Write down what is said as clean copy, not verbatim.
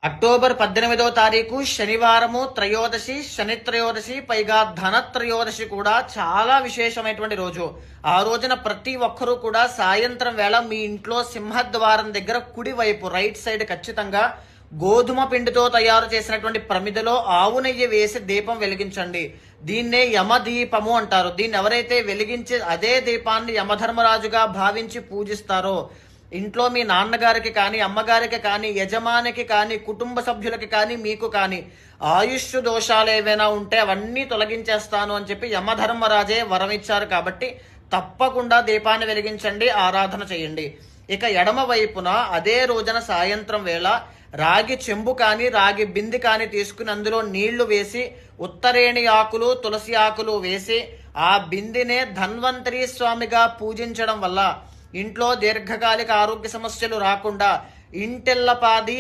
October 18వ తారీఖు శనివారము త్రయోదశి, శని త్రయోదశి, పైగా ధన త్రయోదశి కూడా చాలా విశేషమైనటువంటి రోజు. ఆ రోజున ప్రతి ఒక్కరూ కూడా సాయంత్రం వేళ మీ ఇంట్లో సింహద్వారం దగ్గర కుడి వైపు రైట్ సైడ్ ఖచ్చితంగా గోధుమ పిండితో తయారు చేసినటువంటి ప్రమిదలో ఆవు నెయ్యి వేసి దీపం వెలిగించండి. దీన్నే యమదీపము అంటారు. దీన్ని ఎవరైతే వెలిగించి అదే దీపాన్ని యమధర్మరాజుగా భావించి పూజిస్తారో, ఇంట్లో మీ నాన్నగారికి కానీ, అమ్మగారికి కానీ, యజమానికి కానీ, కుటుంబ సభ్యులకి కానీ, మీకు కానీ ఆయుష్ దోషాలు ఏవైనా ఉంటే అవన్నీ తొలగించేస్తాను అని చెప్పి యమధర్మరాజే వరం ఇచ్చారు. కాబట్టి తప్పకుండా దీపాన్ని వెలిగించండి, ఆరాధన చేయండి. ఇక ఎడమ వైపున అదే రోజున సాయంత్రం వేళ రాగి చెంబు కానీ, రాగి బింది కానీ తీసుకుని అందులో నీళ్లు వేసి ఉత్తరేణి ఆకులు, తులసి ఆకులు వేసి ఆ బిందినే ధన్వంతరి స్వామిగా పూజించడం వల్ల ఇంట్లో దీర్ఘకాలిక ఆరోగ్య సమస్యలు రాకుండా ఇంటిల్లపాది